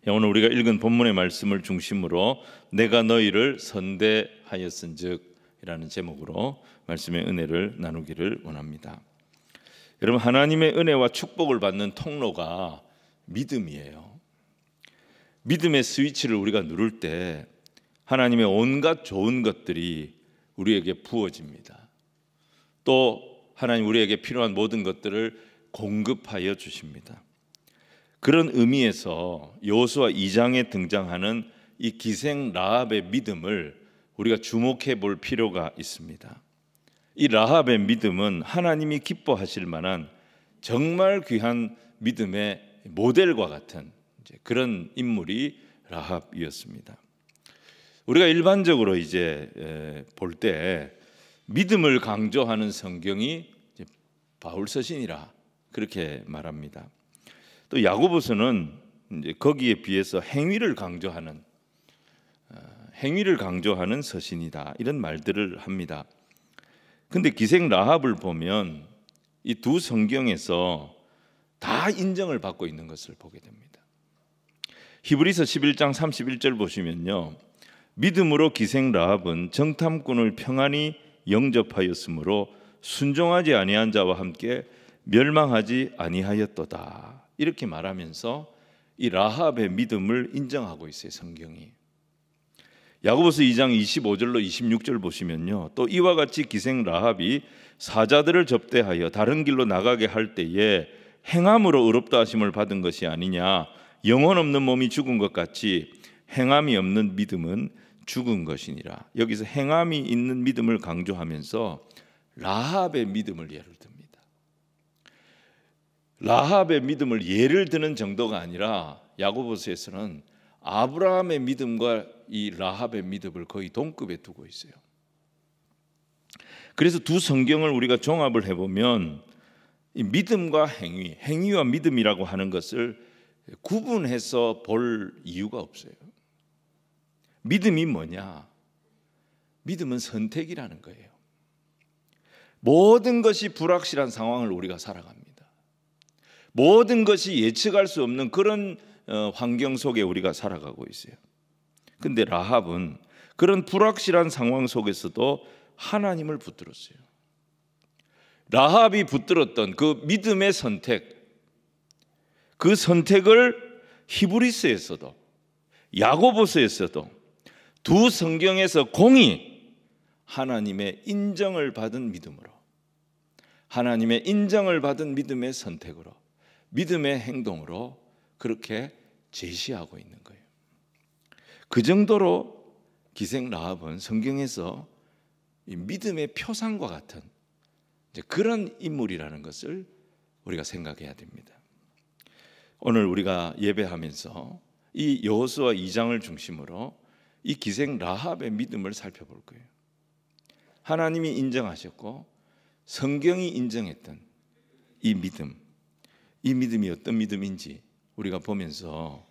오늘 우리가 읽은 본문의 말씀을 중심으로 내가 너희를 선대하였은즉 이라는 제목으로 말씀의 은혜를 나누기를 원합니다. 여러분, 하나님의 은혜와 축복을 받는 통로가 믿음이에요. 믿음의 스위치를 우리가 누를 때 하나님의 온갖 좋은 것들이 우리에게 부어집니다. 또 하나님 우리에게 필요한 모든 것들을 공급하여 주십니다. 그런 의미에서 여호수아 2장에 등장하는 이 기생 라합의 믿음을 우리가 주목해 볼 필요가 있습니다. 이 라합의 믿음은 하나님이 기뻐하실 만한 정말 귀한 믿음의 모델과 같은 그런 인물이 라합이었습니다. 우리가 일반적으로 볼 때 믿음을 강조하는 성경이 바울 서신이라 그렇게 말합니다. 또 야고보서는 거기에 비해서 행위를 강조하는 서신이다 이런 말들을 합니다. 근데 기생 라합을 보면 이 두 성경에서 다 인정을 받고 있는 것을 보게 됩니다. 히브리서 11장 31절 보시면요, 믿음으로 기생 라합은 정탐꾼을 평안히 영접하였으므로 순종하지 아니한 자와 함께 멸망하지 아니하였도다 이렇게 말하면서 이 라합의 믿음을 인정하고 있어요, 성경이. 야고보서 2장 25절로 26절 보시면요, 또 이와 같이 기생 라합이 사자들을 접대하여 다른 길로 나가게 할 때에 행함으로 의롭다 하심을 받은 것이 아니냐, 영혼 없는 몸이 죽은 것 같이 행함이 없는 믿음은 죽은 것이니라. 여기서 행함이 있는 믿음을 강조하면서 라합의 믿음을 예를 듭니다. 라합의 믿음을 예를 드는 정도가 아니라 야고보서에서는 아브라함의 믿음과 이 라합의 믿음을 거의 동급에 두고 있어요. 그래서 두 성경을 우리가 종합을 해보면 이 믿음과 행위와 믿음이라고 하는 것을 구분해서 볼 이유가 없어요. 믿음이 뭐냐? 믿음은 선택이라는 거예요. 모든 것이 불확실한 상황을 우리가 살아갑니다. 모든 것이 예측할 수 없는 그런 환경 속에 우리가 살아가고 있어요. 근데 라합은 그런 불확실한 상황 속에서도 하나님을 붙들었어요. 라합이 붙들었던 그 믿음의 선택, 그 선택을 히브리서에서도 야고보서에서도 두 성경에서 공히 하나님의 인정을 받은 믿음으로, 하나님의 인정을 받은 믿음의 선택으로, 믿음의 행동으로 그렇게 제시하고 있는 거예요. 그 정도로 기생 라합은 성경에서 이 믿음의 표상과 같은 그런 인물이라는 것을 우리가 생각해야 됩니다. 오늘 우리가 예배하면서 이 여호수아 2장을 중심으로 이 기생 라합의 믿음을 살펴볼 거예요. 하나님이 인정하셨고 성경이 인정했던 이 믿음, 이 믿음이 어떤 믿음인지 우리가 보면서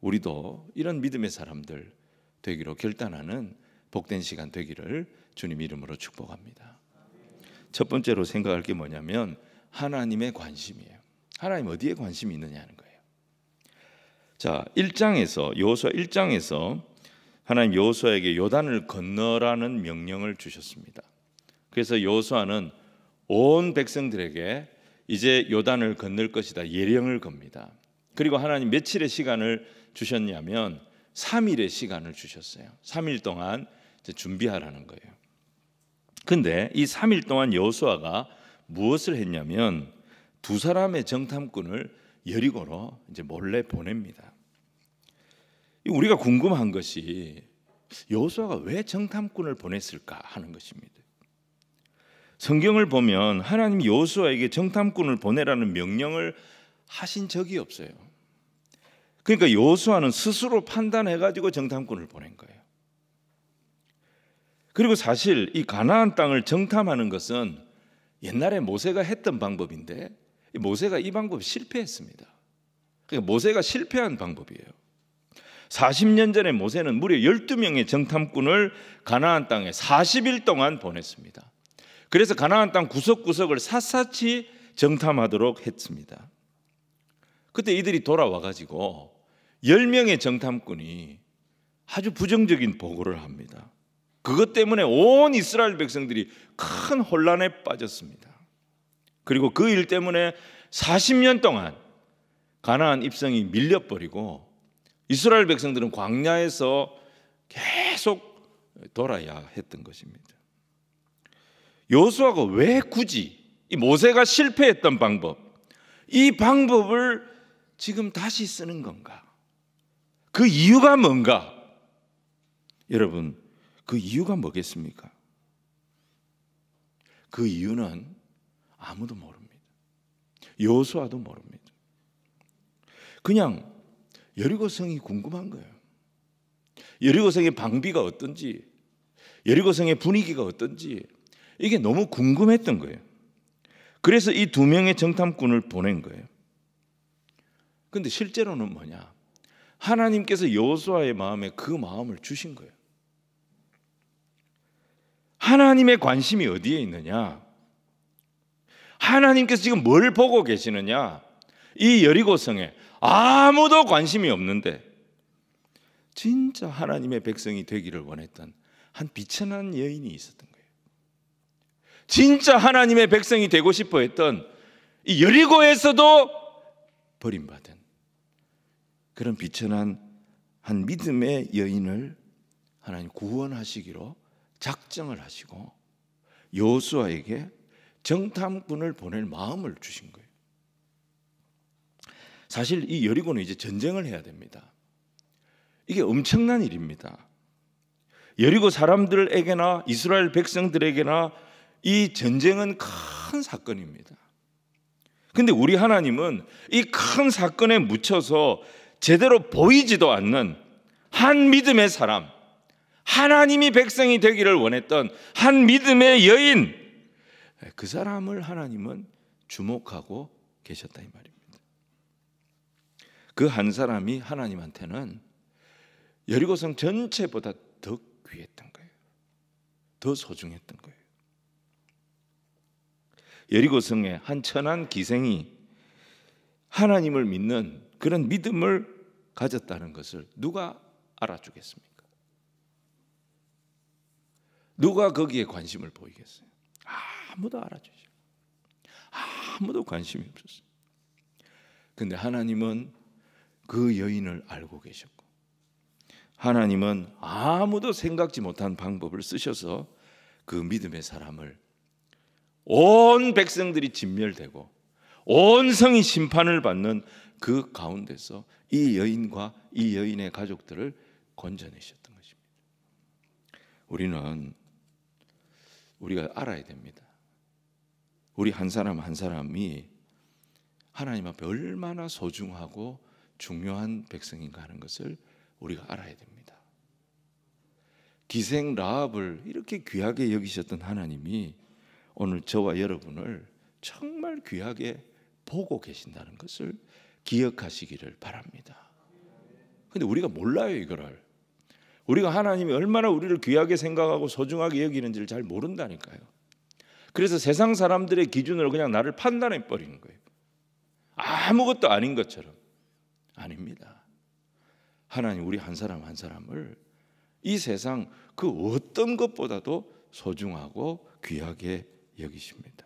우리도 이런 믿음의 사람들 되기로 결단하는 복된 시간 되기를 주님 이름으로 축복합니다. 첫 번째로 생각할 게 뭐냐면 하나님의 관심이에요. 하나님 어디에 관심이 있느냐는 거예요. 자, 1장에서 여호수아 1장에서 하나님 여호수아에게 요단을 건너라는 명령을 주셨습니다. 그래서 여호수아는 온 백성들에게 이제 요단을 건널 것이다 예령을 겁니다. 그리고 하나님 며칠의 시간을 주셨냐면 3일의 시간을 주셨어요. 3일 동안 이제 준비하라는 거예요. 근데 이 3일 동안 여호수아가 무엇을 했냐면 두 사람의 정탐꾼을 여리고로 이제 몰래 보냅니다. 우리가 궁금한 것이 여호수아가 왜 정탐꾼을 보냈을까 하는 것입니다. 성경을 보면 하나님이 여호수아에게 정탐꾼을 보내라는 명령을 하신 적이 없어요. 그러니까 여호수아는 스스로 판단해가지고 정탐꾼을 보낸 거예요. 그리고 사실 이 가나안 땅을 정탐하는 것은 옛날에 모세가 했던 방법인데 모세가 이 방법에 실패했습니다. 그러니까 모세가 실패한 방법이에요. 40년 전에 모세는 무려 12명의 정탐꾼을 가나안 땅에 40일 동안 보냈습니다. 그래서 가나안 땅 구석구석을 샅샅이 정탐하도록 했습니다. 그때 이들이 돌아와 가지고 10명의 정탐꾼이 아주 부정적인 보고를 합니다. 그것 때문에 온 이스라엘 백성들이 큰 혼란에 빠졌습니다. 그리고 그 일 때문에 40년 동안 가나안 입성이 밀려버리고 이스라엘 백성들은 광야에서 계속 돌아야 했던 것입니다. 여호수아가 왜 굳이 이 모세가 실패했던 방법, 이 방법을 지금 다시 쓰는 건가? 그 이유가 뭔가? 여러분, 그 이유가 뭐겠습니까? 그 이유는 아무도 모릅니다. 여호수아도 모릅니다. 그냥 여리고성이 궁금한 거예요. 여리고성의 방비가 어떤지, 여리고성의 분위기가 어떤지 이게 너무 궁금했던 거예요. 그래서 이 2명의 정탐꾼을 보낸 거예요. 그런데 실제로는 뭐냐? 하나님께서 여호수아의 마음에 그 마음을 주신 거예요. 하나님의 관심이 어디에 있느냐? 하나님께서 지금 뭘 보고 계시느냐? 이 여리고성에 아무도 관심이 없는데 진짜 하나님의 백성이 되기를 원했던 한 비천한 여인이 있었던 거예요. 진짜 하나님의 백성이 되고 싶어 했던 이 여리고에서도 버림받은 그런 비천한 한 믿음의 여인을 하나님 구원하시기로 작정을 하시고 여호수아에게 정탐꾼을 보낼 마음을 주신 거예요. 사실 이 여리고는 이제 전쟁을 해야 됩니다. 이게 엄청난 일입니다. 여리고 사람들에게나 이스라엘 백성들에게나 이 전쟁은 큰 사건입니다. 근데 우리 하나님은 이 큰 사건에 묻혀서 제대로 보이지도 않는 한 믿음의 사람, 하나님이 백성이 되기를 원했던 한 믿음의 여인, 그 사람을 하나님은 주목하고 계셨다 이 말입니다. 그 한 사람이 하나님한테는 여리고성 전체보다 더 귀했던 거예요. 더 소중했던 거예요. 여리고성의 한 천한 기생이 하나님을 믿는 그런 믿음을 가졌다는 것을 누가 알아주겠습니까? 누가 거기에 관심을 보이겠어요? 아무도 알아주죠. 아무도 관심이 없었어요. 근데 하나님은 그 여인을 알고 계셨고, 하나님은 아무도 생각지 못한 방법을 쓰셔서 그 믿음의 사람을 온 백성들이 진멸되고 온 성이 심판을 받는 그 가운데서 이 여인과 이 여인의 가족들을 건져내셨던 것입니다. 우리가 알아야 됩니다. 우리 한 사람 한 사람이 하나님 앞에 얼마나 소중하고 중요한 백성인가 하는 것을 우리가 알아야 됩니다. 기생 라합을 이렇게 귀하게 여기셨던 하나님이 오늘 저와 여러분을 정말 귀하게 보고 계신다는 것을 기억하시기를 바랍니다. 근데 우리가 몰라요, 이거를. 우리가 하나님이 얼마나 우리를 귀하게 생각하고 소중하게 여기는지를 잘 모른다니까요. 그래서 세상 사람들의 기준으로 그냥 나를 판단해 버리는 거예요. 아무것도 아닌 것처럼. 아닙니다. 하나님 우리 한 사람 한 사람을 이 세상 그 어떤 것보다도 소중하고 귀하게 여기십니다.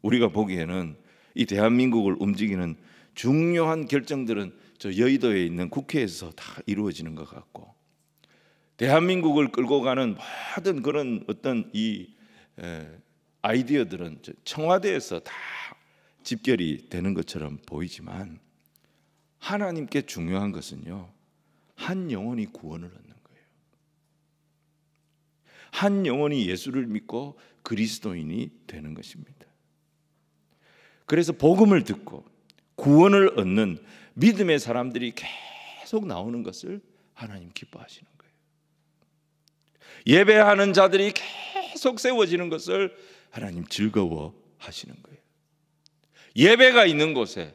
우리가 보기에는 이 대한민국을 움직이는 중요한 결정들은 저 여의도에 있는 국회에서 다 이루어지는 것 같고, 대한민국을 끌고 가는 모든 그런 어떤 이 아이디어들은 청와대에서 다 집결이 되는 것처럼 보이지만, 하나님께 중요한 것은요, 한 영혼이 구원을 얻는 거예요. 한 영혼이 예수를 믿고 그리스도인이 되는 것입니다. 그래서 복음을 듣고 구원을 얻는 믿음의 사람들이 계속 나오는 것을 하나님 기뻐하시는 거예요. 예배하는 자들이 계속 세워지는 것을 하나님 즐거워하시는 거예요. 예배가 있는 곳에,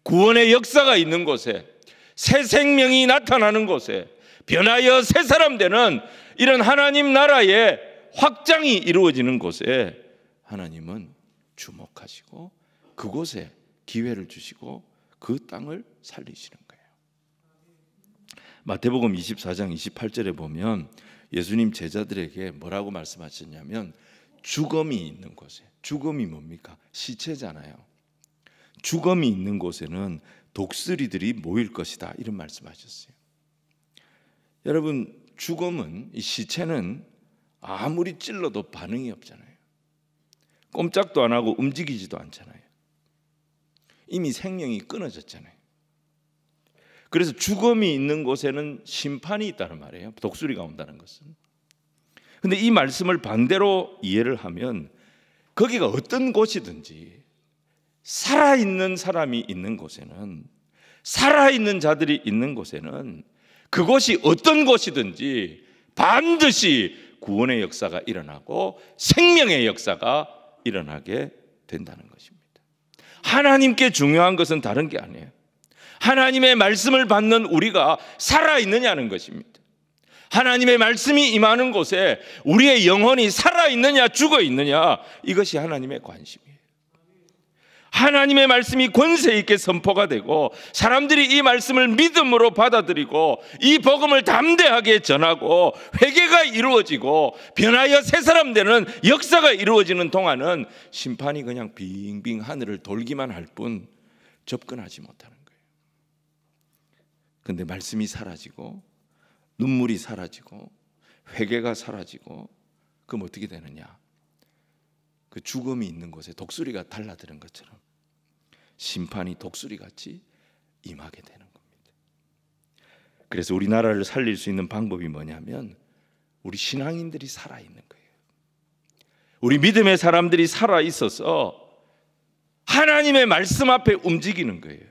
구원의 역사가 있는 곳에, 새 생명이 나타나는 곳에, 변하여 새 사람 되는 이런 하나님 나라의 확장이 이루어지는 곳에 하나님은 주목하시고 그곳에 기회를 주시고 그 땅을 살리시는 거예요. 마태복음 24장 28절에 보면 예수님 제자들에게 뭐라고 말씀하셨냐면 죽음이 있는 곳에, 죽음이 뭡니까? 시체잖아요. 죽음이 있는 곳에는 독수리들이 모일 것이다, 이런 말씀하셨어요. 여러분, 죽음은, 이 시체는 아무리 찔러도 반응이 없잖아요. 꼼짝도 안 하고 움직이지도 않잖아요. 이미 생명이 끊어졌잖아요. 그래서 죽음이 있는 곳에는 심판이 있다는 말이에요. 독수리가 온다는 것은. 근데 이 말씀을 반대로 이해를 하면 거기가 어떤 곳이든지 살아있는 사람이 있는 곳에는, 살아있는 자들이 있는 곳에는, 그곳이 어떤 곳이든지 반드시 구원의 역사가 일어나고 생명의 역사가 일어나게 된다는 것입니다. 하나님께 중요한 것은 다른 게 아니에요. 하나님의 말씀을 받는 우리가 살아있느냐는 것입니다. 하나님의 말씀이 임하는 곳에 우리의 영혼이 살아있느냐 죽어있느냐, 이것이 하나님의 관심이에요. 하나님의 말씀이 권세 있게 선포가 되고 사람들이 이 말씀을 믿음으로 받아들이고 이 복음을 담대하게 전하고 회개가 이루어지고 변하여 새 사람 되는 역사가 이루어지는 동안은 심판이 그냥 빙빙 하늘을 돌기만 할 뿐 접근하지 못하는 거예요. 그런데 말씀이 사라지고 눈물이 사라지고 회개가 사라지고, 그럼 어떻게 되느냐? 그 죽음이 있는 곳에 독수리가 달라드는 것처럼 심판이 독수리같이 임하게 되는 겁니다. 그래서 우리나라를 살릴 수 있는 방법이 뭐냐면 우리 신앙인들이 살아있는 거예요. 우리 믿음의 사람들이 살아있어서 하나님의 말씀 앞에 움직이는 거예요.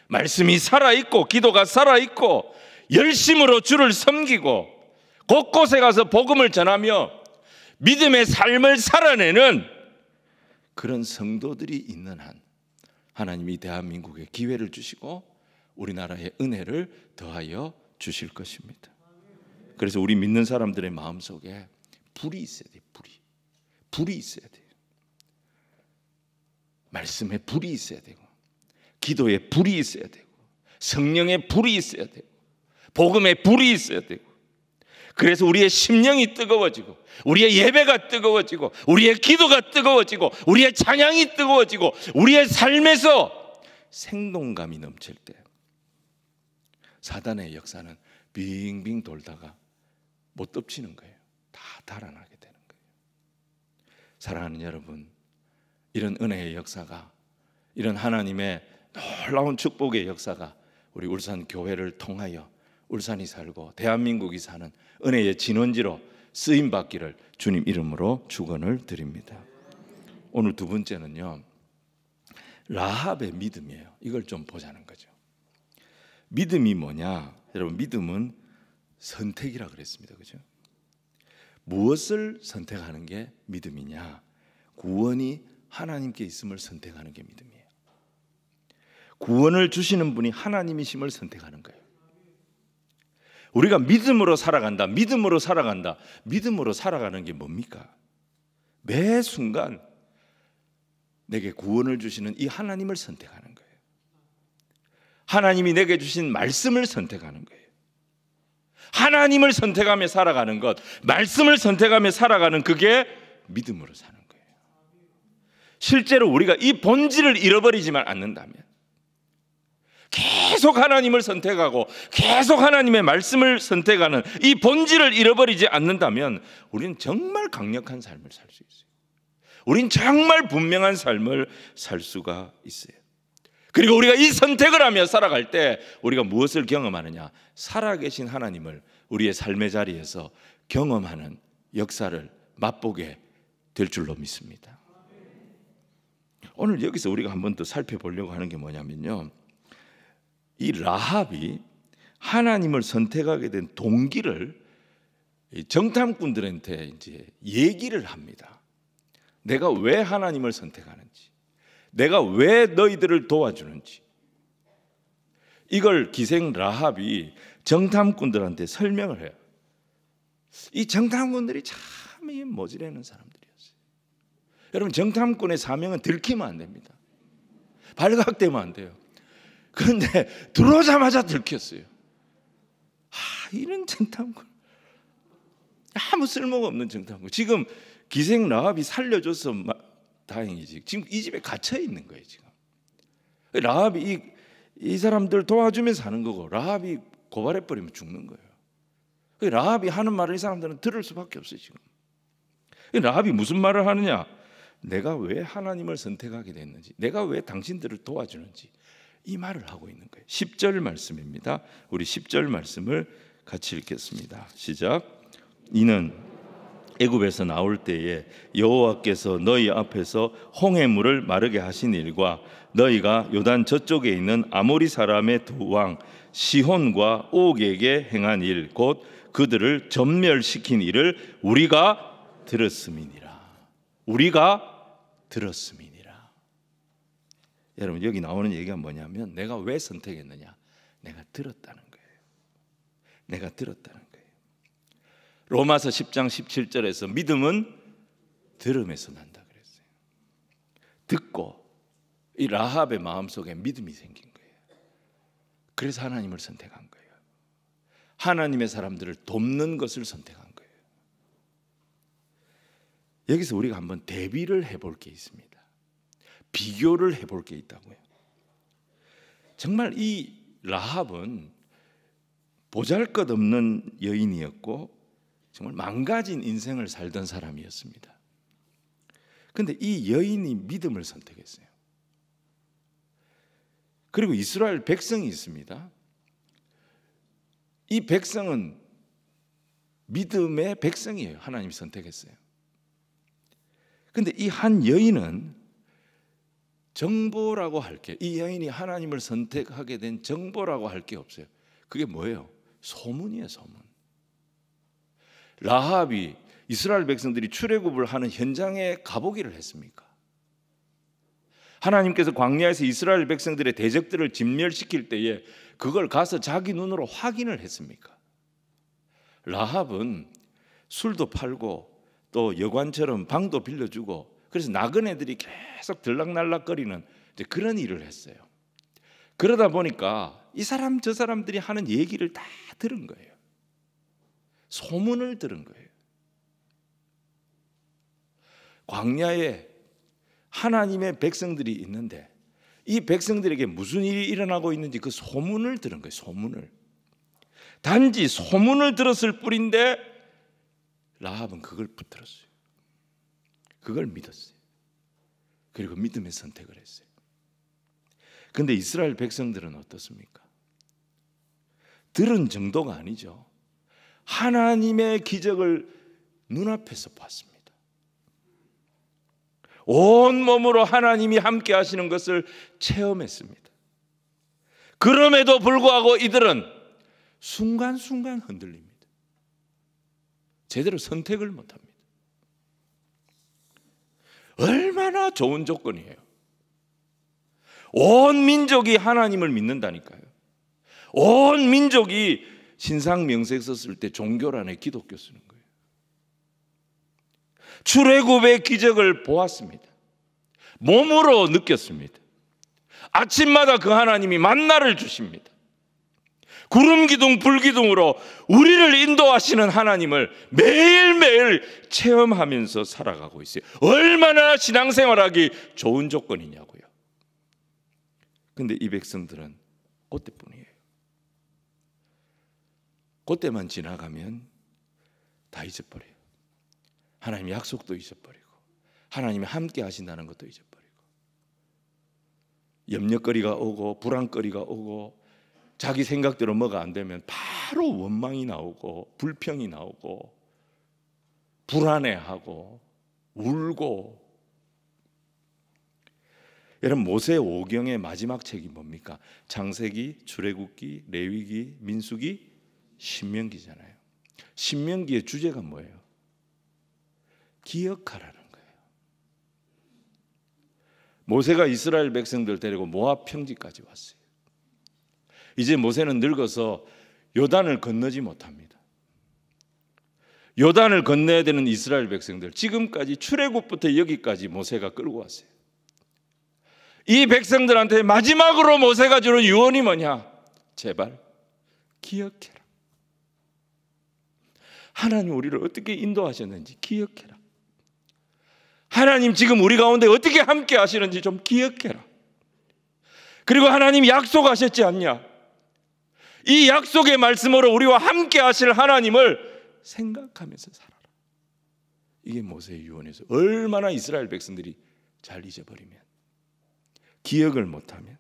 말씀이 살아있고 기도가 살아있고 열심으로 주를 섬기고 곳곳에 가서 복음을 전하며 믿음의 삶을 살아내는 그런 성도들이 있는 한 하나님이 대한민국에 기회를 주시고 우리나라에 은혜를 더하여 주실 것입니다. 그래서 우리 믿는 사람들의 마음속에 불이 있어야 돼요. 불이 있어야 돼요. 말씀에 불이 있어야 되고 기도에 불이 있어야 되고 성령의 불이 있어야 되고 복음에 불이 있어야 되고, 그래서 우리의 심령이 뜨거워지고 우리의 예배가 뜨거워지고 우리의 기도가 뜨거워지고 우리의 찬양이 뜨거워지고 우리의 삶에서 생동감이 넘칠 때 사단의 역사는 빙빙 돌다가 못 덮치는 거예요. 다 달아나게 되는 거예요. 사랑하는 여러분, 이런 은혜의 역사가, 이런 하나님의 놀라운 축복의 역사가 우리 울산 교회를 통하여 울산이 살고 대한민국이 사는 은혜의 진원지로 쓰임받기를 주님 이름으로 축원을 드립니다. 오늘 두 번째는요, 라합의 믿음이에요. 이걸 좀 보자는 거죠. 믿음이 뭐냐? 여러분, 믿음은 선택이라 그랬습니다. 그죠? 무엇을 선택하는 게 믿음이냐? 구원이 하나님께 있음을 선택하는 게 믿음이에요. 구원을 주시는 분이 하나님이심을 선택하는 거예요. 우리가 믿음으로 살아간다, 믿음으로 살아간다. 믿음으로 살아가는 게 뭡니까? 매 순간 내게 구원을 주시는 이 하나님을 선택하는 거예요. 하나님이 내게 주신 말씀을 선택하는 거예요. 하나님을 선택하며 살아가는 것, 말씀을 선택하며 살아가는, 그게 믿음으로 사는 거예요. 실제로 우리가 이 본질을 잃어버리지만 않는다면, 계속 하나님을 선택하고 계속 하나님의 말씀을 선택하는 이 본질을 잃어버리지 않는다면 우리는 정말 강력한 삶을 살 수 있어요. 우린 정말 분명한 삶을 살 수가 있어요. 그리고 우리가 이 선택을 하며 살아갈 때 우리가 무엇을 경험하느냐? 살아계신 하나님을 우리의 삶의 자리에서 경험하는 역사를 맛보게 될 줄로 믿습니다. 오늘 여기서 우리가 한번 더 살펴보려고 하는 게 뭐냐면요, 이 라합이 하나님을 선택하게 된 동기를 정탐꾼들한테 이제 얘기를 합니다. 내가 왜 하나님을 선택하는지, 내가 왜 너희들을 도와주는지, 이걸 기생 라합이 정탐꾼들한테 설명을 해요. 이 정탐꾼들이 참 모질라는 사람들이었어요. 여러분, 정탐꾼의 사명은 들키면 안 됩니다. 발각되면 안 돼요. 그런데 들어오자마자 들켰어요. 이런 정탐꾼, 아무 쓸모가 없는 정탐꾼. 지금 기생 라합이 살려줘서 다행이지. 지금 이 집에 갇혀 있는 거예요. 지금 라합이 이 사람들 도와주면서 사는 거고, 라합이 고발해 버리면 죽는 거예요. 라합이 하는 말을 이 사람들은 들을 수밖에 없어요. 지금 라합이 무슨 말을 하느냐? 내가 왜 하나님을 선택하게 됐는지, 내가 왜 당신들을 도와주는지, 이 말을 하고 있는 거예요. 10절 말씀입니다. 우리 10절 말씀을 같이 읽겠습니다. 시작. 이는 애굽에서 나올 때에 여호와께서 너희 앞에서 홍해물을 마르게 하신 일과 너희가 요단 저쪽에 있는 아모리 사람의 두 왕 시혼과 옥에게 행한 일, 곧 그들을 전멸시킨 일을 우리가 들었음이니라. 우리가 들었음이니라. 여러분, 여기 나오는 얘기가 뭐냐면, 내가 왜 선택했느냐? 내가 들었다는 거예요. 내가 들었다는 거예요. 로마서 10장 17절에서 믿음은 들음에서 난다 그랬어요. 듣고 이 라합의 마음속에 믿음이 생긴 거예요. 그래서 하나님을 선택한 거예요. 하나님의 사람들을 돕는 것을 선택한 거예요. 여기서 우리가 한번 대비를 해볼 게 있습니다. 비교를 해볼 게 있다고요. 정말 이 라합은 보잘것없는 여인이었고 정말 망가진 인생을 살던 사람이었습니다. 그런데 이 여인이 믿음을 선택했어요. 그리고 이스라엘 백성이 있습니다. 이 백성은 믿음의 백성이에요. 하나님이 선택했어요. 그런데 이 한 여인은 정보라고 할 게, 이 여인이 하나님을 선택하게 된 정보라고 할 게 없어요. 그게 뭐예요? 소문이에요, 소문. 라합이 이스라엘 백성들이 출애굽을 하는 현장에 가보기를 했습니까? 하나님께서 광야에서 이스라엘 백성들의 대적들을 진멸시킬 때에 그걸 가서 자기 눈으로 확인을 했습니까? 라합은 술도 팔고 또 여관처럼 방도 빌려주고, 그래서 나그네들이 계속 들락날락거리는 그런 일을 했어요. 그러다 보니까 이 사람 저 사람들이 하는 얘기를 다 들은 거예요. 소문을 들은 거예요. 광야에 하나님의 백성들이 있는데 이 백성들에게 무슨 일이 일어나고 있는지 그 소문을 들은 거예요. 소문을. 단지 소문을 들었을 뿐인데 라합은 그걸 붙들었어요. 그걸 믿었어요. 그리고 믿음의 선택을 했어요. 그런데 이스라엘 백성들은 어떻습니까? 들은 정도가 아니죠. 하나님의 기적을 눈앞에서 봤습니다. 온 몸으로 하나님이 함께 하시는 것을 체험했습니다. 그럼에도 불구하고 이들은 순간순간 흔들립니다. 제대로 선택을 못합니다. 얼마나 좋은 조건이에요. 온 민족이 하나님을 믿는다니까요. 온 민족이 신상 명색 썼을 때 종교란에 기독교 쓰는 거예요. 출애굽의 기적을 보았습니다. 몸으로 느꼈습니다. 아침마다 그 하나님이 만나를 주십니다. 구름 기둥 불 기둥으로 우리를 인도하시는 하나님을 매일매일 체험하면서 살아가고 있어요. 얼마나 신앙생활하기 좋은 조건이냐고요. 그런데 이 백성들은 그때뿐이에요. 그때만 지나가면 다 잊어버려요. 하나님의 약속도 잊어버리고 하나님이 함께 하신다는 것도 잊어버리고, 염려거리가 오고 불안거리가 오고 자기 생각대로 뭐가 안 되면 바로 원망이 나오고 불평이 나오고 불안해하고 울고. 여러분, 모세 오경의 마지막 책이 뭡니까? 창세기, 출애굽기, 레위기, 민수기, 신명기잖아요. 신명기의 주제가 뭐예요? 기억하라는 거예요. 모세가 이스라엘 백성들 데리고 모압 평지까지 왔어요. 이제 모세는 늙어서 요단을 건너지 못합니다. 요단을 건너야 되는 이스라엘 백성들, 지금까지 출애굽부터 여기까지 모세가 끌고 왔어요. 이 백성들한테 마지막으로 모세가 주는 유언이 뭐냐? 제발 기억해라. 하나님 우리를 어떻게 인도하셨는지 기억해라. 하나님 지금 우리 가운데 어떻게 함께 하시는지 좀 기억해라. 그리고 하나님 약속하셨지 않냐? 이 약속의 말씀으로 우리와 함께 하실 하나님을 생각하면서 살아라. 이게 모세의 유언에서 얼마나 이스라엘 백성들이 잘 잊어버리면, 기억을 못하면.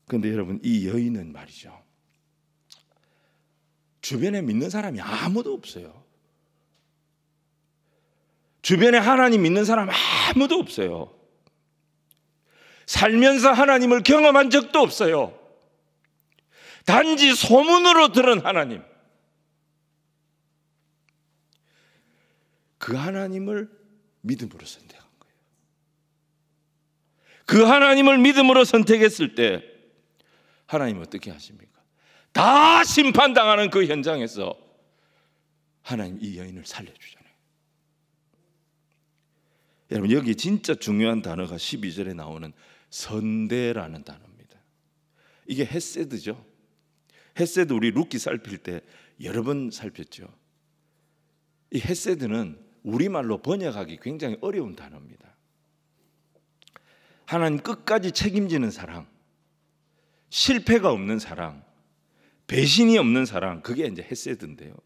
그런데 여러분, 이 여인은 말이죠, 주변에 믿는 사람이 아무도 없어요. 주변에 하나님 믿는 사람 아무도 없어요. 살면서 하나님을 경험한 적도 없어요. 단지 소문으로 들은 하나님, 그 하나님을 믿음으로 선택한 거예요. 그 하나님을 믿음으로 선택했을 때 하나님 어떻게 하십니까? 다 심판당하는 그 현장에서 하나님 이 여인을 살려주잖아요. 여러분, 여기 진짜 중요한 단어가 12절에 나오는 선대라는 단어입니다. 이게 헤세드죠. 헤세드 우리 룻기 살필 때 여러 번 살폈죠. 이 헤세드는 우리말로 번역하기 굉장히 어려운 단어입니다. 하나님 끝까지 책임지는 사랑, 실패가 없는 사랑, 배신이 없는 사랑, 그게 이제 헤세드인데요.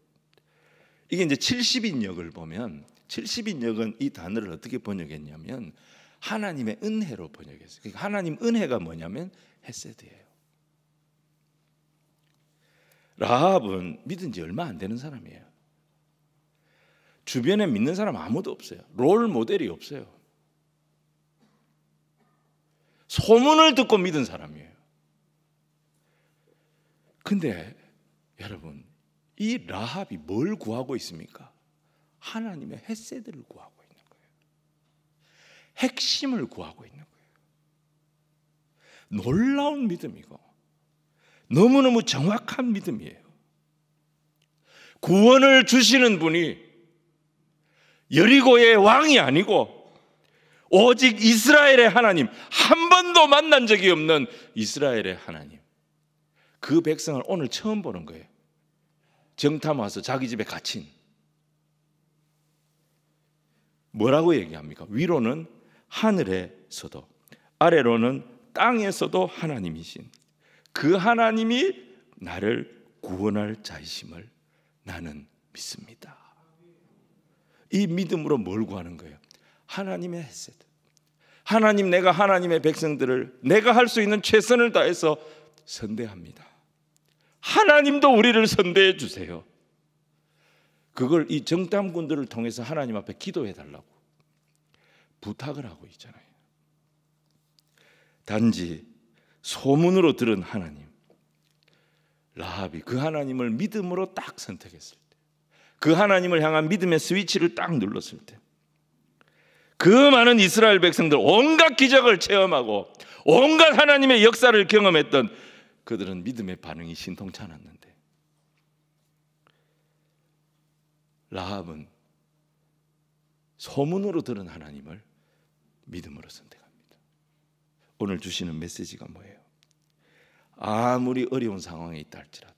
이게 이제 70인역을 보면, 70인역은 이 단어를 어떻게 번역했냐면 하나님의 은혜로 번역했어요. 그러니까 하나님 은혜가 뭐냐면 헤세드예요. 라합은 믿은 지 얼마 안 되는 사람이에요. 주변에 믿는 사람 아무도 없어요. 롤 모델이 없어요. 소문을 듣고 믿은 사람이에요. 근데 여러분, 이 라합이 뭘 구하고 있습니까? 하나님의 헤세드를 구하고 있는 거예요. 핵심을 구하고 있는 거예요. 놀라운 믿음이고 너무너무 정확한 믿음이에요. 구원을 주시는 분이 여리고의 왕이 아니고 오직 이스라엘의 하나님, 한 번도 만난 적이 없는 이스라엘의 하나님, 그 백성을 오늘 처음 보는 거예요. 정탐 와서 자기 집에 갇힌. 뭐라고 얘기합니까? 위로는 하늘에서도 아래로는 땅에서도 하나님이신 그 하나님이 나를 구원할 자이심을 나는 믿습니다. 이 믿음으로 뭘 구하는 거예요? 하나님의 헤세드. 하나님, 내가 하나님의 백성들을 내가 할 수 있는 최선을 다해서 선대합니다. 하나님도 우리를 선대해 주세요. 그걸 이 정탐꾼들을 통해서 하나님 앞에 기도해 달라고 부탁을 하고 있잖아요. 단지 소문으로 들은 하나님, 라합이 그 하나님을 믿음으로 딱 선택했을 때, 그 하나님을 향한 믿음의 스위치를 딱 눌렀을 때, 그 많은 이스라엘 백성들 온갖 기적을 체험하고 온갖 하나님의 역사를 경험했던 그들은 믿음의 반응이 신통치 않았는데, 라합은 소문으로 들은 하나님을 믿음으로 선택합니다. 오늘 주시는 메시지가 뭐예요? 아무리 어려운 상황에 있다 할지라도,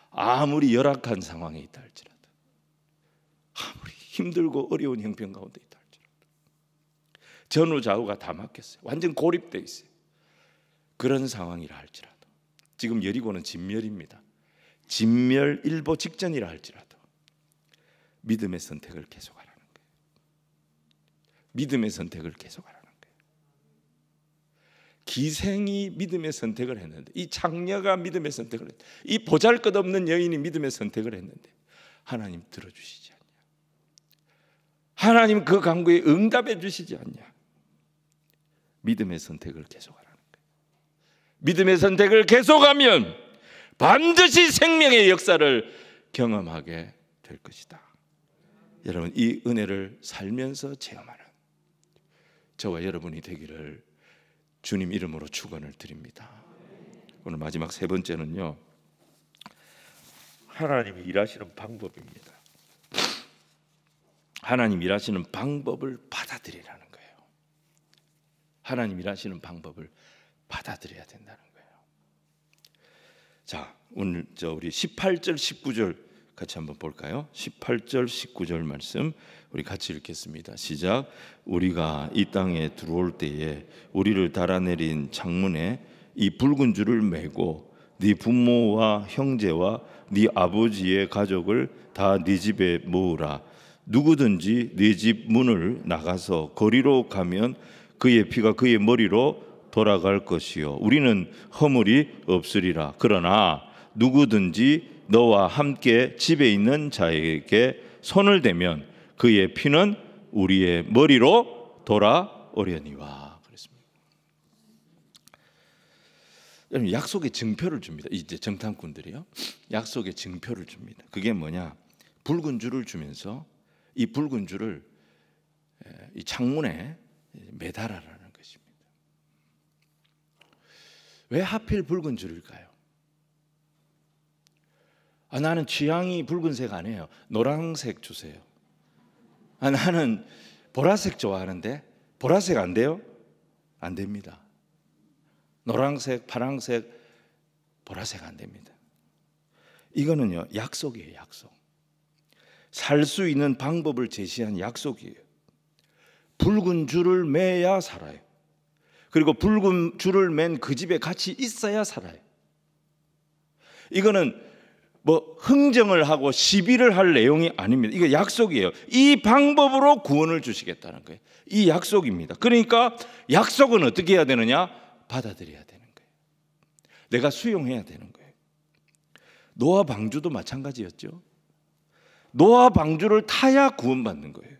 아무리 열악한 상황에 있다 할지라도, 아무리 힘들고 어려운 형편 가운데 있다 할지라도, 전후좌우가 다 막혔어요. 완전 고립돼 있어요. 그런 상황이라 할지라도, 지금 여리고는 진멸입니다. 진멸일보 직전이라 할지라도 믿음의 선택을 계속하라는 거예요. 믿음의 선택을 계속하라는 거예요. 기생이 믿음의 선택을 했는데, 이 창녀가 믿음의 선택을 했는데, 이 보잘것없는 여인이 믿음의 선택을 했는데 하나님 들어주시지 않냐? 하나님 그 간구에 응답해 주시지 않냐? 믿음의 선택을 계속하라는 거예요. 믿음의 선택을 계속하면 반드시 생명의 역사를 경험하게 될 것이다. 여러분, 이 은혜를 살면서 체험하는 저와 여러분이 되기를 주님 이름으로 축원을 드립니다. 오늘 마지막 세 번째는요, 하나님이 일하시는 방법입니다. 하나님 일하시는 방법을 받아들이라는 거예요. 하나님 일하시는 방법을 받아들여야 된다는 거예요. 자, 오늘 우리 18절 19절 같이 한번 볼까요? 18절 19절 말씀 우리 같이 읽겠습니다. 시작. 우리가 이 땅에 들어올 때에 우리를 달아내린 창문에 이 붉은 줄을 매고 네 부모와 형제와 네 아버지의 가족을 다 네 집에 모으라. 누구든지 네 집 문을 나가서 거리로 가면 그의 피가 그의 머리로 돌아갈 것이요 우리는 허물이 없으리라. 그러나 누구든지 너와 함께 집에 있는 자에게 손을 대면 그의 피는 우리의 머리로 돌아오려니와. 그랬습니다. 여러분, 약속의 증표를 줍니다. 이제 정탐꾼들이요, 약속의 증표를 줍니다. 그게 뭐냐? 붉은 줄을 주면서 이 붉은 줄을 이 창문에 매달아라는 것입니다. 왜 하필 붉은 줄일까요? 나는 취향이 붉은색 아니에요. 노란색 주세요. 나는 보라색 좋아하는데 보라색 안 돼요? 안 됩니다. 노란색, 파란색, 보라색 안 됩니다. 이거는요, 약속이에요. 약속. 살 수 있는 방법을 제시한 약속이에요. 붉은 줄을 매야 살아요. 그리고 붉은 줄을 맨 그 집에 같이 있어야 살아요. 이거는 뭐 흥정을 하고 시비를 할 내용이 아닙니다. 이거 약속이에요. 이 방법으로 구원을 주시겠다는 거예요. 이 약속입니다. 그러니까 약속은 어떻게 해야 되느냐? 받아들여야 되는 거예요. 내가 수용해야 되는 거예요. 노아 방주도 마찬가지였죠. 노아 방주를 타야 구원받는 거예요.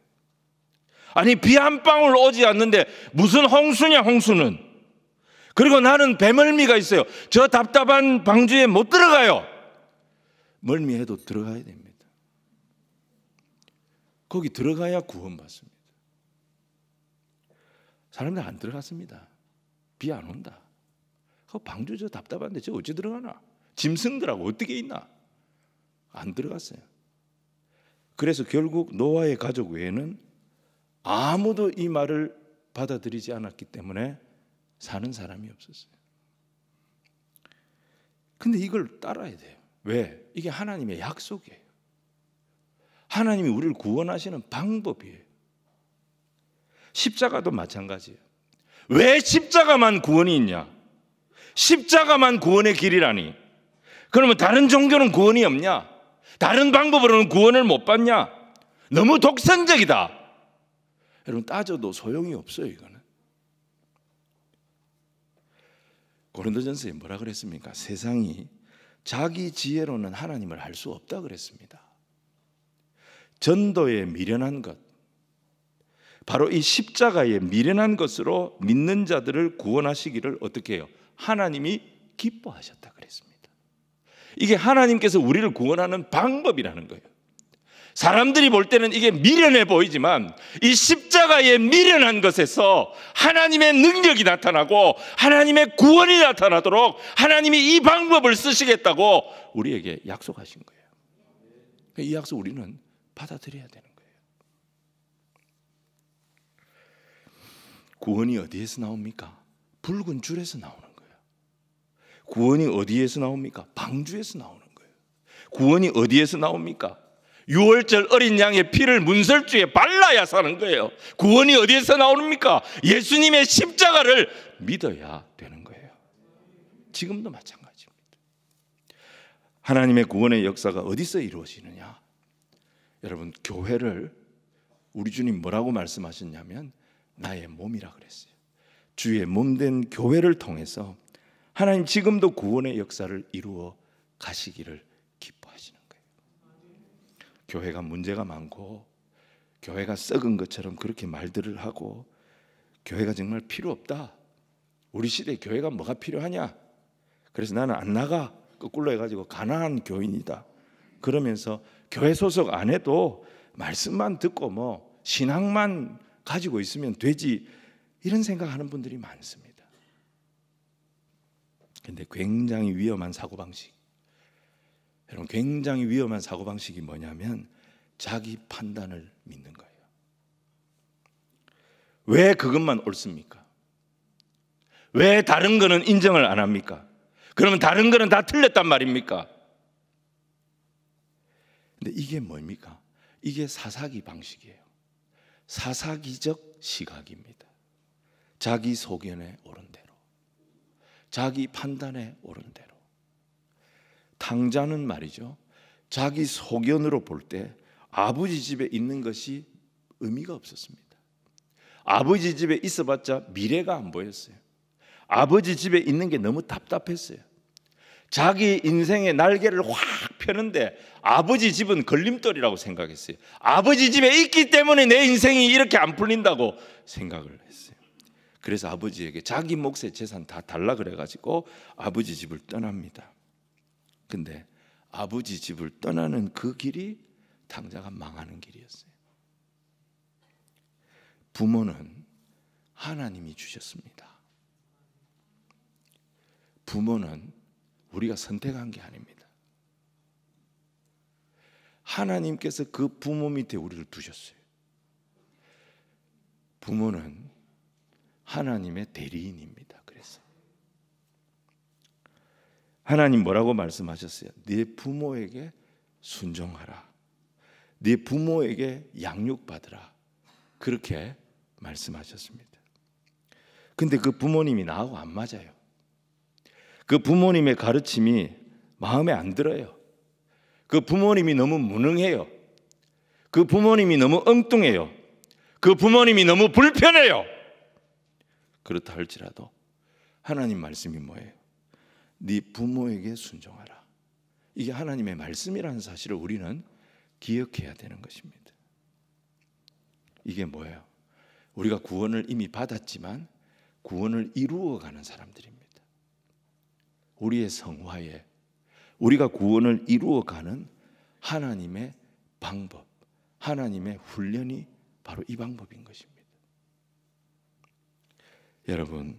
아니, 비 한 방울 오지 않는데 무슨 홍수냐, 홍수는. 그리고 나는 배멀미가 있어요. 저 답답한 방주에 못 들어가요. 멀미해도 들어가야 됩니다. 거기 들어가야 구원받습니다. 사람들 안 들어갔습니다. 비 안 온다. 방주 저 답답한데 저 어찌 들어가나? 짐승들하고 어떻게 있나? 안 들어갔어요. 그래서 결국 노아의 가족 외에는 아무도 이 말을 받아들이지 않았기 때문에 사는 사람이 없었어요. 근데 이걸 따라야 돼요. 왜? 이게 하나님의 약속이에요. 하나님이 우리를 구원하시는 방법이에요. 십자가도 마찬가지예요. 왜 십자가만 구원이 있냐? 십자가만 구원의 길이라니. 그러면 다른 종교는 구원이 없냐? 다른 방법으로는 구원을 못 받냐? 너무 독선적이다. 여러분, 따져도 소용이 없어요. 이거는. 고린도전서에 뭐라 그랬습니까? 세상이 자기 지혜로는 하나님을 알 수 없다 그랬습니다. 전도에 미련한 것, 바로 이 십자가에 미련한 것으로 믿는 자들을 구원하시기를 어떻게 해요? 하나님이 기뻐하셨다 그랬습니다. 이게 하나님께서 우리를 구원하는 방법이라는 거예요. 사람들이 볼 때는 이게 미련해 보이지만 이 십자가의 미련한 것에서 하나님의 능력이 나타나고 하나님의 구원이 나타나도록 하나님이 이 방법을 쓰시겠다고 우리에게 약속하신 거예요. 이 약속 우리는 받아들여야 되는 거예요. 구원이 어디에서 나옵니까? 붉은 줄에서 나오는 거예요. 구원이 어디에서 나옵니까? 방주에서 나오는 거예요. 구원이 어디에서 나옵니까? 6월절 어린 양의 피를 문설주에 발라야 사는 거예요. 구원이 어디에서 나옵니까? 예수님의 십자가를 믿어야 되는 거예요. 지금도 마찬가지입니다. 하나님의 구원의 역사가 어디서 이루어지느냐? 여러분, 교회를 우리 주님 뭐라고 말씀하셨냐면 나의 몸이라 그랬어요. 주의 몸된 교회를 통해서 하나님 지금도 구원의 역사를 이루어 가시기를 기뻐하시는 거예요. 교회가 문제가 많고 교회가 썩은 것처럼 그렇게 말들을 하고 교회가 정말 필요 없다. 우리 시대에 교회가 뭐가 필요하냐? 그래서 나는 안 나가. 거꾸로 해가지고 가난한 교인이다. 그러면서 교회 소속 안 해도 말씀만 듣고 뭐 신앙만 가지고 있으면 되지, 이런 생각하는 분들이 많습니다. 근데 굉장히 위험한 사고방식, 여러분, 굉장히 위험한 사고방식이 뭐냐면 자기 판단을 믿는 거예요. 왜 그것만 옳습니까? 왜 다른 거는 인정을 안 합니까? 그러면 다른 거는 다 틀렸단 말입니까? 근데 이게 뭡니까? 이게 사사기 방식이에요. 사사기적 시각입니다. 자기 소견에 옳은 대로, 자기 판단에 옳은 대로. 탕자는 말이죠, 자기 소견으로 볼 때 아버지 집에 있는 것이 의미가 없었습니다. 아버지 집에 있어봤자 미래가 안 보였어요. 아버지 집에 있는 게 너무 답답했어요. 자기 인생의 날개를 확 펴는데 아버지 집은 걸림돌이라고 생각했어요. 아버지 집에 있기 때문에 내 인생이 이렇게 안 풀린다고 생각을 했어요. 그래서 아버지에게 자기 몫의 재산 다 달라 그래가지고 아버지 집을 떠납니다. 근데 아버지 집을 떠나는 그 길이 탕자가 망하는 길이었어요. 부모는 하나님이 주셨습니다. 부모는 우리가 선택한 게 아닙니다. 하나님께서 그 부모 밑에 우리를 두셨어요. 부모는 하나님의 대리인입니다. 그래서 하나님 뭐라고 말씀하셨어요? 네 부모에게 순종하라. 네 부모에게 양육받으라. 그렇게 말씀하셨습니다. 근데 그 부모님이 나하고 안 맞아요. 그 부모님의 가르침이 마음에 안 들어요. 그 부모님이 너무 무능해요. 그 부모님이 너무 엉뚱해요. 그 부모님이 너무 불편해요. 그렇다 할지라도 하나님 말씀이 뭐예요? 네 부모에게 순종하라. 이게 하나님의 말씀이라는 사실을 우리는 기억해야 되는 것입니다. 이게 뭐예요? 우리가 구원을 이미 받았지만 구원을 이루어가는 사람들입니다. 우리의 성화에 우리가 구원을 이루어가는 하나님의 방법, 하나님의 훈련이 바로 이 방법인 것입니다. 여러분,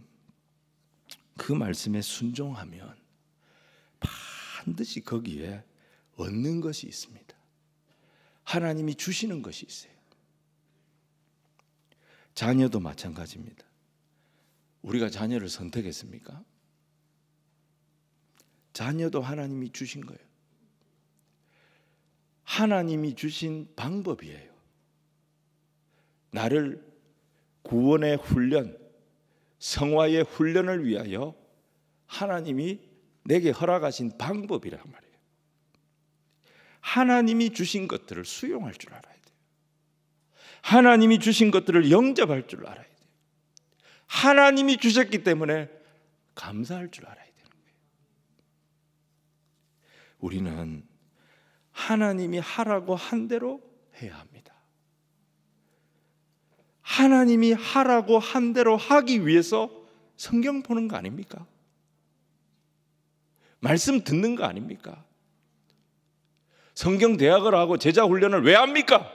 그 말씀에 순종하면 반드시 거기에 얻는 것이 있습니다. 하나님이 주시는 것이 있어요. 자녀도 마찬가지입니다. 우리가 자녀를 선택했습니까? 자녀도 하나님이 주신 거예요. 하나님이 주신 방법이에요. 나를 구원의 훈련, 성화의 훈련을 위하여 하나님이 내게 허락하신 방법이란 말이에요. 하나님이 주신 것들을 수용할 줄 알아야 돼요. 하나님이 주신 것들을 영접할 줄 알아야 돼요. 하나님이 주셨기 때문에 감사할 줄 알아야 되는 거예요. 우리는 하나님이 하라고 한 대로 해야 합니다. 하나님이 하라고 한 대로 하기 위해서 성경 보는 거 아닙니까? 말씀 듣는 거 아닙니까? 성경 대학을 하고 제자 훈련을 왜 합니까?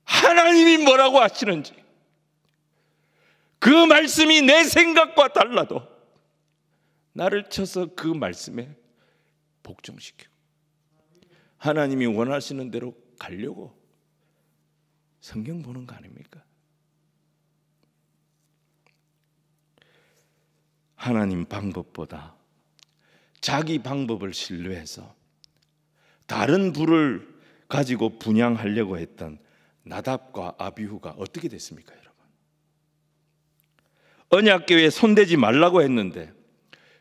하나님이 뭐라고 하시는지 그 말씀이 내 생각과 달라도 나를 쳐서 그 말씀에 복종시키고 하나님이 원하시는 대로 가려고 성경 보는 거 아닙니까? 하나님 방법보다 자기 방법을 신뢰해서 다른 부를 가지고 분향하려고 했던 나답과 아비후가 어떻게 됐습니까, 여러분? 언약궤에 손대지 말라고 했는데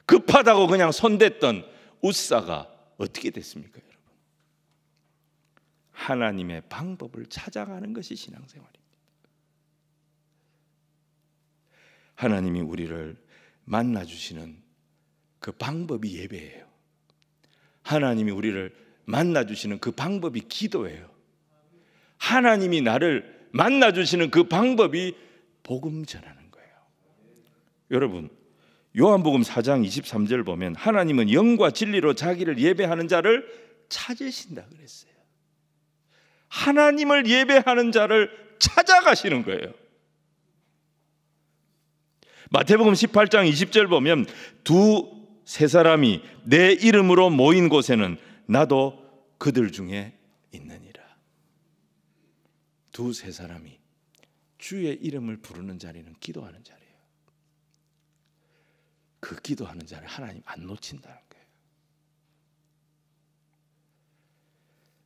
급하다고 그냥 손댔던 웃사가 어떻게 됐습니까, 여러분? 하나님의 방법을 찾아가는 것이 신앙생활입니다. 하나님이 우리를 만나주시는 그 방법이 예배예요. 하나님이 우리를 만나주시는 그 방법이 기도예요. 하나님이 나를 만나주시는 그 방법이 복음 전하는 거예요. 여러분, 요한복음 4장 23절 보면 하나님은 영과 진리로 자기를 예배하는 자를 찾으신다 그랬어요. 하나님을 예배하는 자를 찾아가시는 거예요. 마태복음 18장 20절 보면 두세 사람이 내 이름으로 모인 곳에는 나도 그들 중에 있느니라. 두세 사람이 주의 이름을 부르는 자리는 기도하는 자리예요. 그 기도하는 자를 하나님 안 놓친다는 거예요.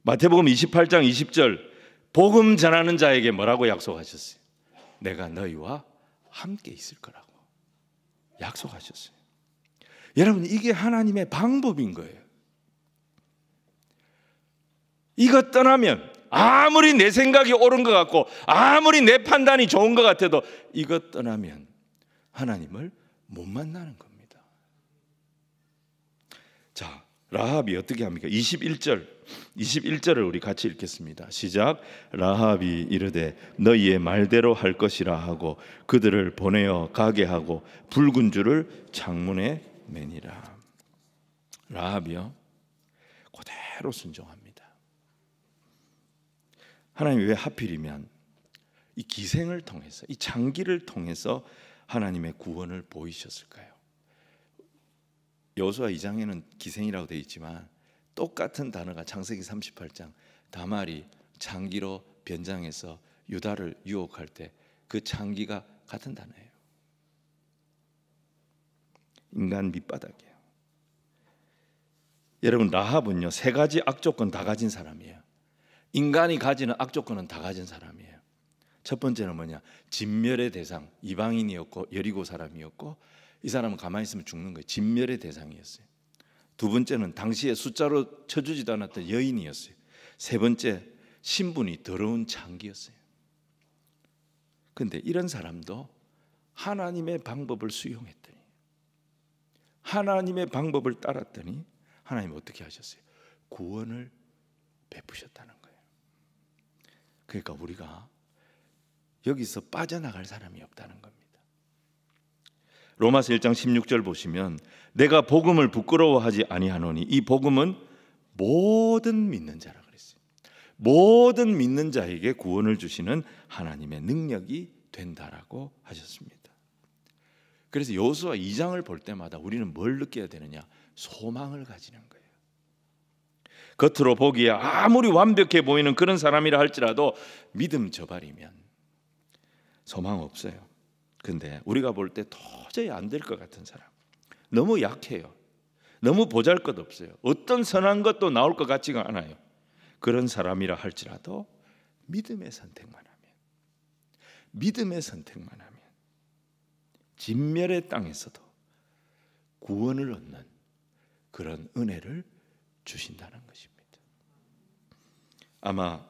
마태복음 28장 20절 복음 전하는 자에게 뭐라고 약속하셨어요? 내가 너희와 함께 있을 거라고 약속하셨어요. 여러분, 이게 하나님의 방법인 거예요. 이것 떠나면 아무리 내 생각이 옳은 것 같고 아무리 내 판단이 좋은 것 같아도 이것 떠나면 하나님을 못 만나는 겁니다. 자, 라합이 어떻게 합니까? 21절을 우리 같이 읽겠습니다. 시작. 라합이 이르되 너희의 말대로 할 것이라 하고 그들을 보내어 가게 하고 붉은 줄을 창문에 매니라. 라합이요, 그대로 순종합니다. 하나님이 왜 하필이면 이 기생을 통해서, 이 장기를 통해서 하나님의 구원을 보이셨을까요? 여호수아 2장에는 기생이라고 되어 있지만 똑같은 단어가 창세기 38장 다말이 장기로 변장해서 유다를 유혹할 때 그 장기가 같은 단어예요. 인간 밑바닥이에요. 여러분, 라합은요, 세 가지 악조건 다 가진 사람이에요. 인간이 가지는 악조건은 다 가진 사람이에요. 첫 번째는 뭐냐? 진멸의 대상, 이방인이었고 여리고 사람이었고 이 사람은 가만히 있으면 죽는 거예요. 진멸의 대상이었어요. 두 번째는 당시에 숫자로 쳐주지도 않았던 여인이었어요. 세 번째, 신분이 더러운 장기였어요. 그런데 이런 사람도 하나님의 방법을 수용했더니, 하나님의 방법을 따랐더니 하나님이 어떻게 하셨어요? 구원을 베푸셨다는 거예요. 그러니까 우리가 여기서 빠져나갈 사람이 없다는 겁니다. 로마서 1장 16절 보시면 내가 복음을 부끄러워하지 아니하노니 이 복음은 모든 믿는 자라 그랬어요. 모든 믿는 자에게 구원을 주시는 하나님의 능력이 된다라고 하셨습니다. 그래서 여호수아 2장을 볼 때마다 우리는 뭘 느껴야 되느냐? 소망을 가지는 거예요. 겉으로 보기에 아무리 완벽해 보이는 그런 사람이라 할지라도 믿음 저발이면 소망 없어요. 근데 우리가 볼 때 도저히 안 될 것 같은 사람, 너무 약해요. 너무 보잘것없어요. 어떤 선한 것도 나올 것 같지가 않아요. 그런 사람이라 할지라도 믿음의 선택만 하면 진멸의 땅에서도 구원을 얻는 그런 은혜를 주신다는 것입니다. 아마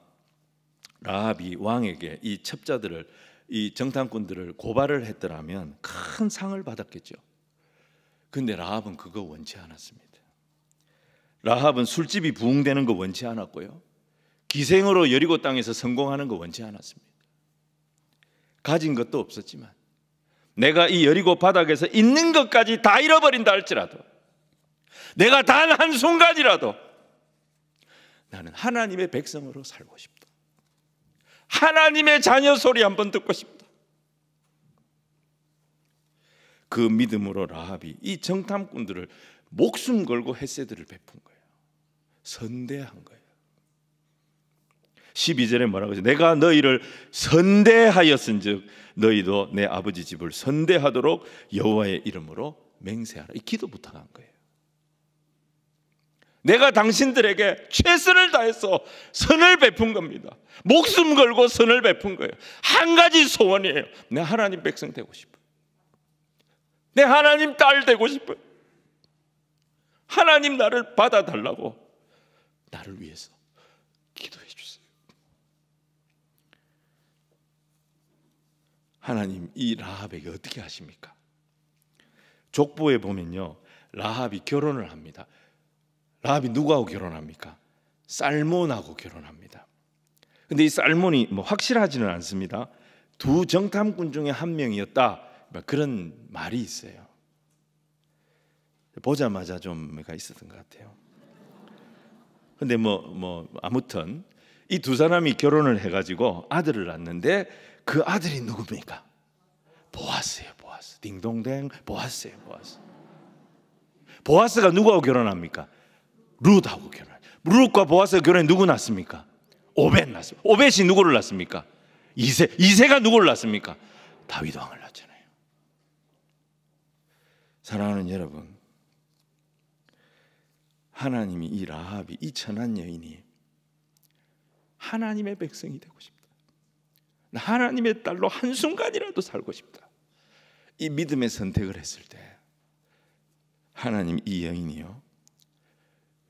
라합이 왕에게 이 첩자들을, 이 정탐꾼들을 고발을 했더라면 큰 상을 받았겠죠. 근데 라합은 그거 원치 않았습니다. 라합은 술집이 부흥되는 거 원치 않았고요, 기생으로 여리고 땅에서 성공하는 거 원치 않았습니다. 가진 것도 없었지만 내가 이 여리고 바닥에서 있는 것까지 다 잃어버린다 할지라도, 내가 단 한순간이라도 나는 하나님의 백성으로 살고 싶다. 하나님의 자녀 소리 한번 듣고 싶다. 그 믿음으로 라합이 이 정탐꾼들을 목숨 걸고 햇새들을 베푼 거예요. 선대한 거예요. 12절에 뭐라고 하죠? 내가 너희를 선대하였은즉 너희도 내 아버지 집을 선대하도록 여호와의 이름으로 맹세하라. 이 기도 부탁한 거예요. 내가 당신들에게 최선을 다해서 선을 베푼 겁니다. 목숨 걸고 선을 베푼 거예요. 한 가지 소원이에요. 내 하나님 백성 되고 싶어요. 내 하나님 딸 되고 싶어요. 하나님 나를 받아달라고 나를 위해서 기도해 주세요. 하나님 이 라합에게 어떻게 하십니까? 족보에 보면요, 라합이 결혼을 합니다. 라합이 누구하고 결혼합니까? 살몬하고 결혼합니다. 근데 이 살몬이 뭐 확실하지는 않습니다. 두 정탐꾼 중에 한 명이었다, 그런 말이 있어요. 보자마자 좀 뭐가 있었던 것 같아요. 근데 뭐 아무튼 이 두 사람이 결혼을 해가지고 아들을 낳는데 그 아들이 누굽니까? 보아스예요. 보아스. 딩동댕. 보아스예요. 보아스. 보아스가 누구하고 결혼합니까? 룻하고 결혼. 룻과 보아스가 결혼해 누구 낳습니까? 오벳 낳습니다. 오벳이 누구를 낳습니까? 이새가 누구를 낳습니까? 다윗 왕을 낳잖아요. 사랑하는 여러분, 하나님이 이 라합이, 이 천한 여인이 하나님의 백성이 되고 싶다. 하나님의 딸로 한순간이라도 살고 싶다. 이 믿음의 선택을 했을 때 하나님 이 여인이요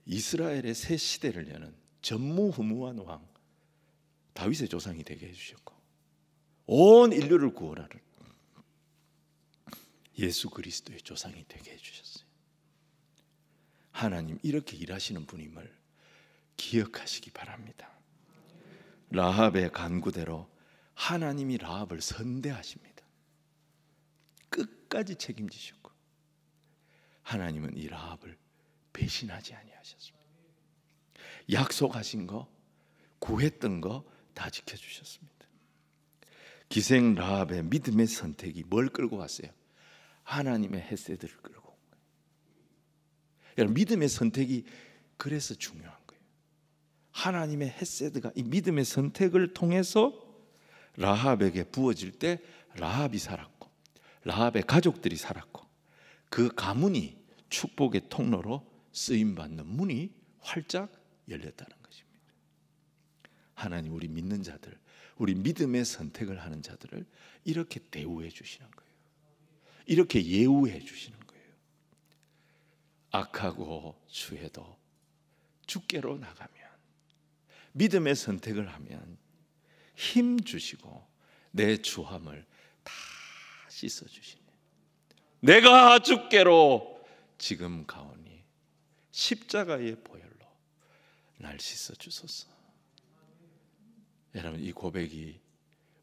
이스라엘의 새 시대를 여는 전무후무한 왕 다윗의 조상이 되게 해주셨고 온 인류를 구원하는 예수 그리스도의 조상이 되게 해주셨어요. 하나님 이렇게 일하시는 분임을 기억하시기 바랍니다. 라합의 간구대로 하나님이 라합을 선대하십니다. 끝까지 책임지셨고 하나님은 이 라합을 배신하지 아니하셨습니다. 약속하신 거, 구했던 거 다 지켜주셨습니다. 기생 라합의 믿음의 선택이 뭘 끌고 왔어요? 하나님의 헤세드를 끌고 온 거예요. 여러분 믿음의 선택이 그래서 중요한 거예요. 하나님의 헤세드가 이 믿음의 선택을 통해서 라합에게 부어질 때 라합이 살았고 라합의 가족들이 살았고 그 가문이 축복의 통로로 쓰임받는 문이 활짝 열렸다는 것입니다. 하나님 우리 믿는 자들, 우리 믿음의 선택을 하는 자들을 이렇게 대우해 주시는 거예요. 이렇게 예우해 주시는 거예요. 악하고 추해도 주께로 나가면 믿음의 선택을 하면 힘 주시고 내 주함을 다 씻어 주시네. 내가 주께로 지금 가오니 십자가의 보혈로 날 씻어 주소서. 여러분 이 고백이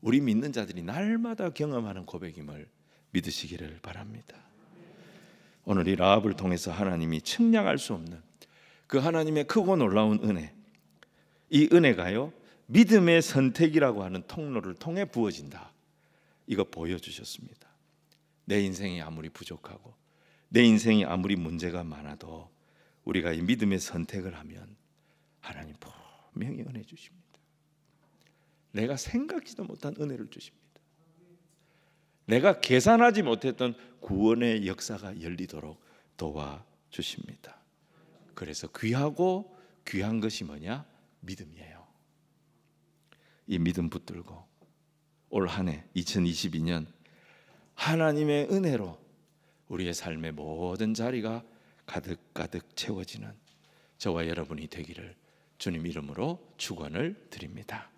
우리 믿는 자들이 날마다 경험하는 고백임을 믿으시기를 바랍니다. 오늘 이 라합을 통해서 하나님이 측량할 수 없는 그 하나님의 크고 놀라운 은혜, 이 은혜가요 믿음의 선택이라고 하는 통로를 통해 부어진다. 이거 보여주셨습니다. 내 인생이 아무리 부족하고 내 인생이 아무리 문제가 많아도 우리가 이 믿음의 선택을 하면 하나님 분명히 은혜 주십니다. 내가 생각지도 못한 은혜를 주십니다. 내가 계산하지 못했던 구원의 역사가 열리도록 도와주십니다. 그래서 귀하고 귀한 것이 뭐냐? 믿음이에요. 이 믿음 붙들고 올 한 해 2022년 하나님의 은혜로 우리의 삶의 모든 자리가 가득가득 채워지는 저와 여러분이 되기를 주님 이름으로 축원을 드립니다.